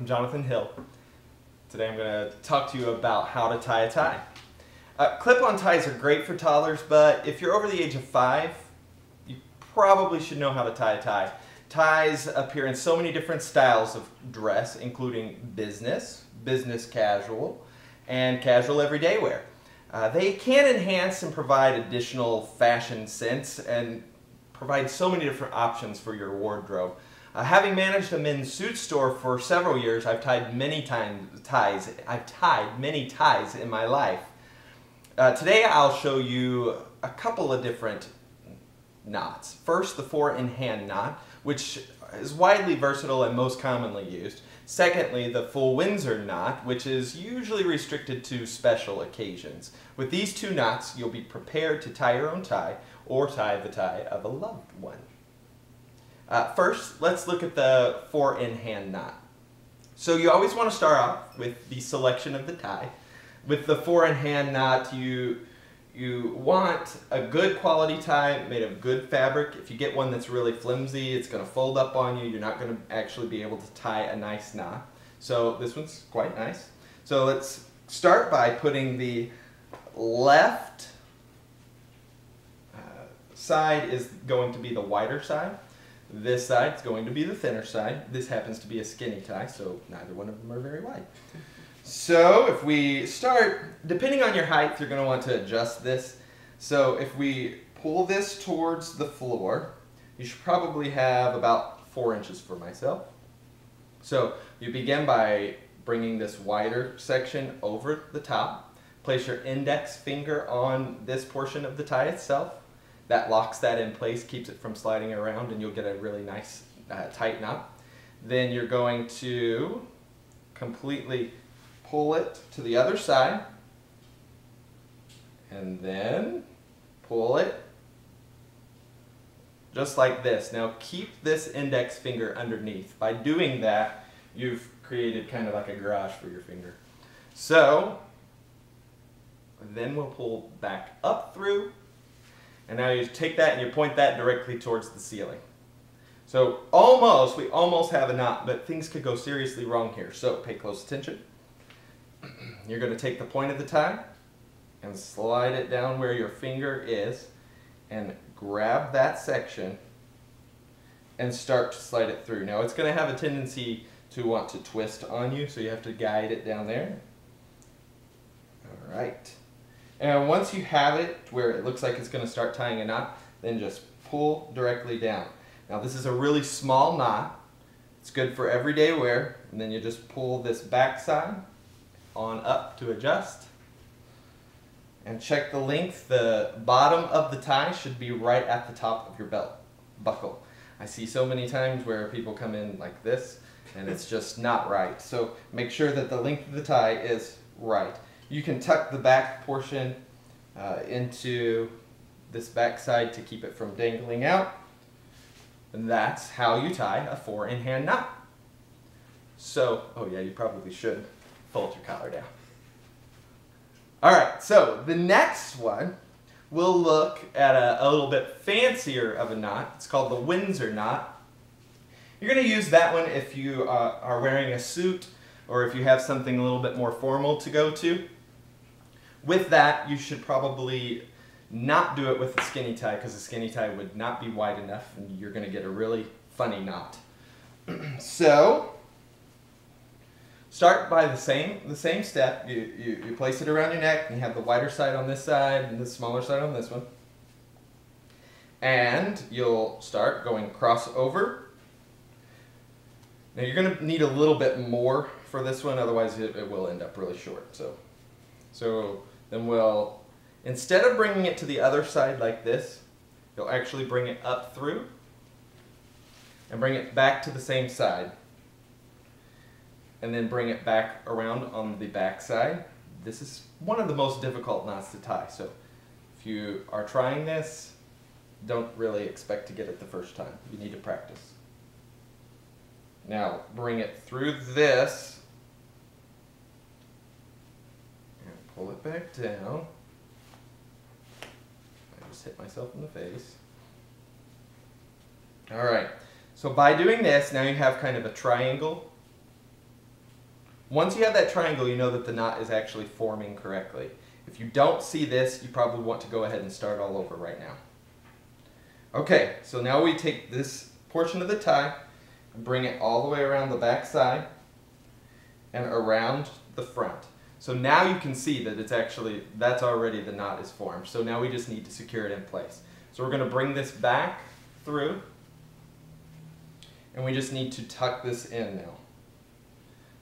I'm Jonathan Hill. Today I'm going to talk to you about how to tie a tie. Clip-on ties are great for toddlers, but if you're over the age of 5, you probably should know how to tie a tie. Ties appear in so many different styles of dress, including business, business casual, and casual everyday wear. They can enhance and provide additional fashion sense and provide so many different options for your wardrobe. Having managed a men's suit store for several years, I've tied many ties in my life. Today I'll show you a couple of different knots. First, the 4-in-hand knot, which is widely versatile and most commonly used. Secondly, the full Windsor knot, which is usually restricted to special occasions. With these two knots, you'll be prepared to tie your own tie or tie the tie of a loved one. First, let's look at the 4-in-hand knot. So you always want to start off with the selection of the tie. With the 4-in-hand knot, you want a good quality tie made of good fabric. If you get one that's really flimsy, it's going to fold up on you. You're not going to actually be able to tie a nice knot. So this one's quite nice. So let's start by putting the left side is going to be the wider side. This side is going to be the thinner side. This happens to be a skinny tie, so neither one of them are very wide. So if we start, depending on your height, you're going to want to adjust this. So if we pull this towards the floor, you should probably have about 4 inches for myself. So you begin by bringing this wider section over the top. Place your index finger on this portion of the tie itself. That locks that in place, keeps it from sliding around, and you'll get a really nice tight knot. Then you're going to completely pull it to the other side, and then pull it just like this. Now keep this index finger underneath. By doing that, you've created kind of like a garage for your finger. So then we'll pull back up through. And now you take that and you point that directly towards the ceiling. So we almost have a knot, but things could go seriously wrong here. So pay close attention. You're going to take the point of the tie and slide it down where your finger is and grab that section and start to slide it through. Now it's going to have a tendency to want to twist on you, so you have to guide it down there. All right. And once you have it where it looks like it's going to start tying a knot, then just pull directly down. Now this is a really small knot. It's good for everyday wear. And then you just pull this back side on up to adjust. And check the length. The bottom of the tie should be right at the top of your belt buckle. I see so many times where people come in like this and it's just not right. So make sure that the length of the tie is right. You can tuck the back portion into this back side to keep it from dangling out. And that's how you tie a 4-in-hand knot. So, oh yeah, you probably should fold your collar down. Alright, so the next one, we'll look at a little bit fancier of a knot. It's called the Windsor knot. You're going to use that one if you are wearing a suit or if you have something a little bit more formal to go to. With that, you should probably not do it with a skinny tie because a skinny tie would not be wide enough and you're going to get a really funny knot. So, start by the same step. You place it around your neck and you have the wider side on this side and the smaller side on this one. And you'll start going cross over. Now you're going to need a little bit more for this one, otherwise it will end up really short. So then we'll, instead of bringing it to the other side like this, you'll actually bring it up through and bring it back to the same side. And then bring it back around on the back side. This is one of the most difficult knots to tie. So if you are trying this, don't really expect to get it the first time. You need to practice. Now bring it through this. Pull it back down. I just hit myself in the face. Alright, so by doing this, now you have kind of a triangle Once you have that triangle, you know that the knot is actually forming correctly. If you don't see this, you probably want to go ahead and start all over right now. Okay, so now we take this portion of the tie and bring it all the way around the back side and around the front. So now you can see that that's already the knot is formed. So now we just need to secure it in place. So we're going to bring this back through, and we just need to tuck this in now.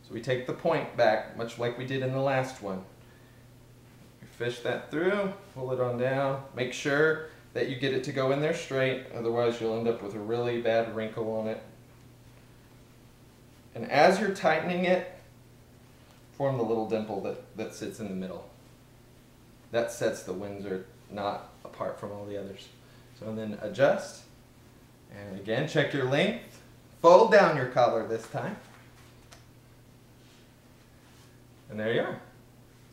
So we take the point back, much like we did in the last one. You fish that through, pull it on down, make sure that you get it to go in there straight, otherwise you'll end up with a really bad wrinkle on it. And as you're tightening it, form the little dimple that sits in the middle. That sets the Windsor knot apart from all the others. So then adjust, and again check your length, fold down your collar this time, and there you are.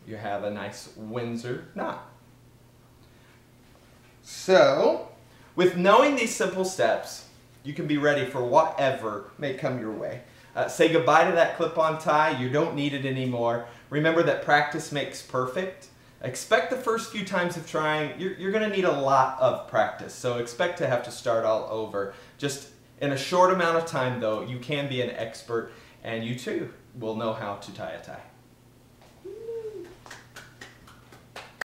You have a nice Windsor knot. So, with knowing these simple steps, you can be ready for whatever may come your way. Say goodbye to that clip-on tie. You don't need it anymore. Remember that practice makes perfect. Expect the first few times of trying, you're going to need a lot of practice. So expect to have to start all over. Just in a short amount of time though, you can be an expert, and you too will know how to tie a tie.